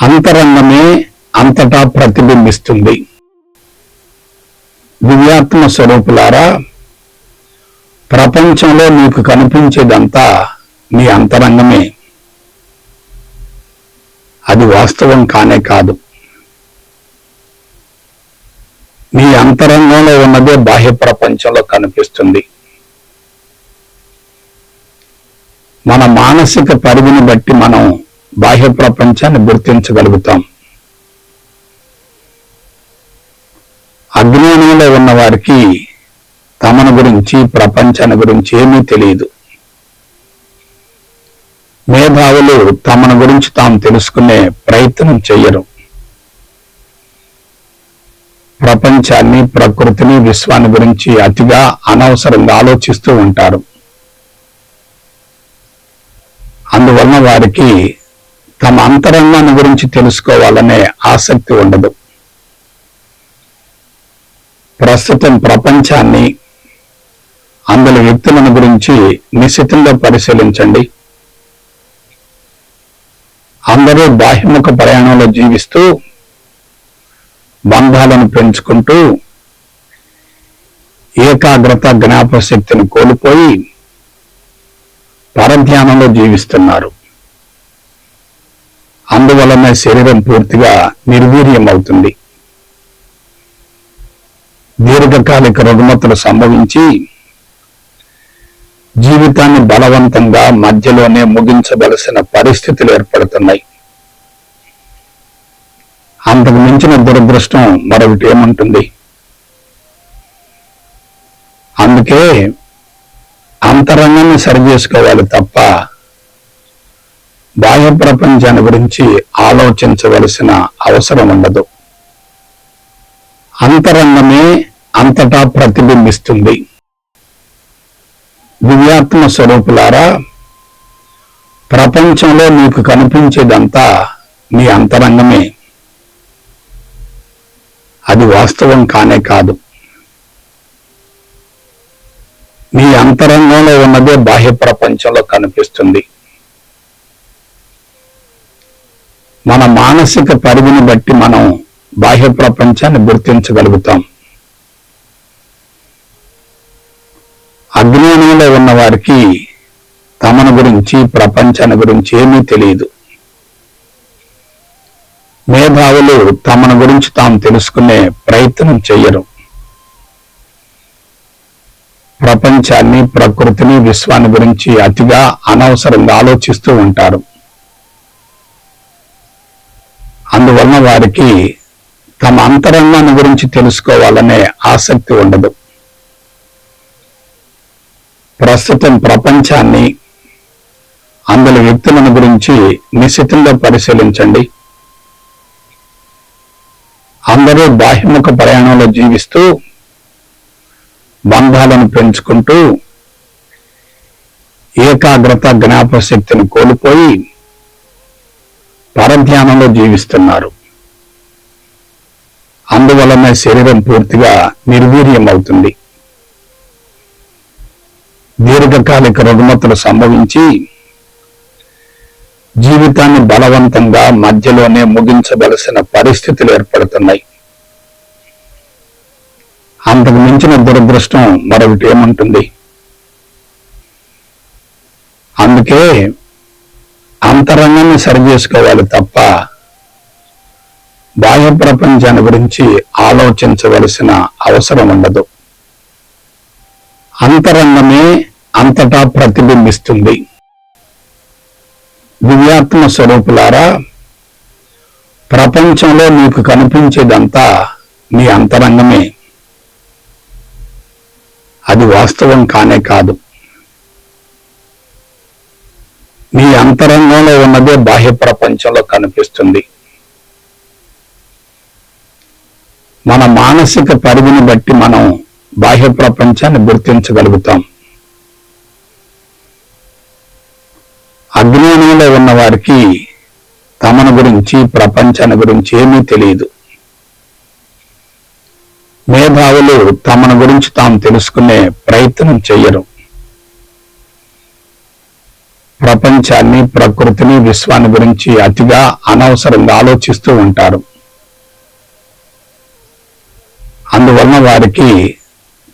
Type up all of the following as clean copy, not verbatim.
అంతరంగమే అంతటా ప్రతిబింబిస్తుంది. దివ్యాత్మ స్వరూపులారా, ప్రపంచంలో మీకు కనిపించేదంతా మీ అంతరంగమే. అది వాస్తవం కానే కాదు. మీ అంతరంగంలో ఉన్నదే బాహ్య ప్రపంచంలో కనిపిస్తుంది. మన మానసిక పరిధిని బట్టి మనం బాహ్య ప్రపంచాన్ని గుర్తించగలుగుతాం. అజ్ఞానంలో ఉన్న వారికి తమను గురించి, ప్రపంచాన్ని గురించి ఏమీ తెలియదు. మేధావులు తమను గురించి తాము తెలుసుకునే ప్రయత్నం చెయ్యరు. ప్రపంచాన్ని, ప్రకృతిని, విశ్వాన్ని గురించి అతిగా అనవసరంగా ఆలోచిస్తూ ఉంటారు. అందువలన వారికి తమ అంతరంగాన్ని గురించి తెలుసుకోవాలనే ఆసక్తి ఉండదు. ప్రస్తుతం ప్రపంచాన్ని, అందులో వ్యక్తులను గురించి నిశితంగా పరిశీలించండి. అందరూ బాహ్యముఖ ప్రయాణంలో జీవిస్తూ, బంధాలను పెంచుకుంటూ, ఏకాగ్రత, జ్ఞాపకశక్తిని కోల్పోయి పరధ్యానంలో జీవిస్తున్నారు. అందువలనే శరీరం పూర్తిగా నిర్వీర్యం అవుతుంది. దీర్ఘకాలిక రుగ్మతలు సంభవించి జీవితాన్ని బలవంతంగా మధ్యలోనే ముగించవలసిన పరిస్థితులు ఏర్పడుతున్నాయి. అంతకు మించిన దురదృష్టం మరొకటి ఏముంటుంది? అందుకే అంతరంగాన్ని సరిచేసుకోవాలి తప్ప బాహ్య ప్రపంచాన్ని గురించి ఆలోచించవలసిన అవసరం ఉండదు. అంతరంగమే అంతటా ప్రతిబింబిస్తుంది. దివ్యాత్మ స్వరూపులారా, ప్రపంచంలో మీకు కనిపించేదంతా మీ అంతరంగమే. అది వాస్తవం కానే కాదు. మీ అంతరంగంలో ఉన్నదే బాహ్య ప్రపంచంలో కనిపిస్తుంది. మన మానసిక పరిధిని బట్టి మనం బాహ్య ప్రపంచాన్ని గుర్తించగలుగుతాం. అజ్ఞానంలో ఉన్న వారికి తమను గురించి, ప్రపంచాన్ని గురించి ఏమీ తెలియదు. మేధావులు తమను గురించి తాము తెలుసుకునే ప్రయత్నం చెయ్యరు. ప్రపంచాన్ని, ప్రకృతిని, విశ్వాన్ని గురించి అతిగా అనవసరంగా ఆలోచిస్తూ ఉంటారు. అందువలన వారికి తమ అంతరంగాన్ని గురించి తెలుసుకోవాలనే ఆసక్తి ఉండదు. ప్రస్తుతం ప్రపంచాన్ని, అందులో వ్యక్తులను గురించి నిశితంగా పరిశీలించండి. అందరూ బాహ్యముఖ ప్రయాణంలో జీవిస్తూ, బంధాలను పెంచుకుంటూ, ఏకాగ్రత, జ్ఞాపకశక్తిని కోల్పోయి పరధ్యానంలో జీవిస్తున్నారు. అందువలనే శరీరం పూర్తిగా నిర్వీర్యం అవుతుంది. దీర్ఘకాలిక రుగ్మతలు సంభవించి జీవితాన్ని బలవంతంగా మధ్యలోనే ముగించవలసిన పరిస్థితులు ఏర్పడుతున్నాయి. అంతకు మించిన దురదృష్టం మరొకటి ఏముంటుంది? అందుకే అంతరంగాన్ని సరిచేసుకోవాలి తప్ప బాహ్య ప్రపంచాన్ని గురించి ఆలోచించవలసిన అవసరం ఉండదు. అంతరంగమే అంతటా ప్రతిబింబిస్తుంది. దివ్యాత్మ స్వరూపులారా, ప్రపంచంలో మీకు కనిపించేదంతా మీ అంతరంగమే. అది వాస్తవం కానే కాదు. మీ అంతరంగంలో ఉన్నదే బాహ్య ప్రపంచంలో కనిపిస్తుంది. మన మానసిక పరిధిని బట్టి మనం బాహ్య ప్రపంచాన్ని గుర్తించగలుగుతాం. అజ్ఞానంలో ఉన్న వారికి తమను గురించి, ప్రపంచాన్ని గురించి ఏమీ తెలియదు. మేధావులు తమను గురించి తాము తెలుసుకునే ప్రయత్నం చెయ్యరు. ప్రపంచాన్ని, ప్రకృతిని, విశ్వాన్ని గురించి అతిగా అనవసరంగా ఆలోచిస్తూ ఉంటారు. అందువలన వారికి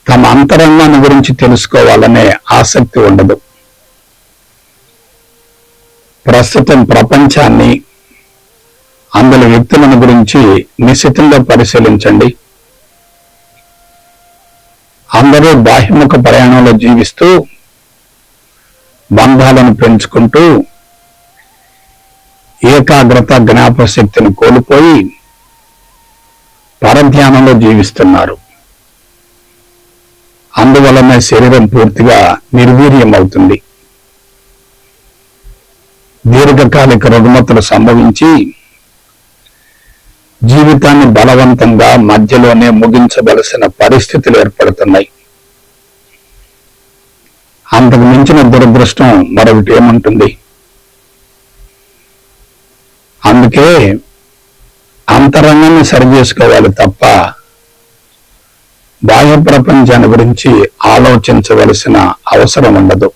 తమ అంతరంగాన్ని గురించి తెలుసుకోవాలనే ఆసక్తి ఉండదు. ప్రస్తుతం ప్రపంచాన్ని, అందులో వ్యక్తులను గురించి నిశితంగా పరిశీలించండి. అందరూ బాహ్యముఖ ప్రయాణంలో జీవిస్తూ బంధాలను పెంచుకుంటూ ఏకాగ్రత, జ్ఞాపకశక్తిని కోల్పోయి పరధ్యానంలో జీవిస్తున్నారు. అందువలన శరీరం పూర్తిగా నిర్వీర్యం అవుతుంది. దీర్ఘకాలిక రుగ్మతలు సంభవించి జీవితాన్ని బలవంతంగా మధ్యలోనే ముగించవలసిన పరిస్థితులు ఏర్పడుతున్నాయి. అంతకు మించిన దురదృష్టం మరొకటి ఏముంటుంది? అందుకే అంతరంగాన్ని సరిచేసుకోవాలి తప్ప బాహ్య ప్రపంచాన్ని గురించి ఆలోచించవలసిన అవసరం ఉండదు.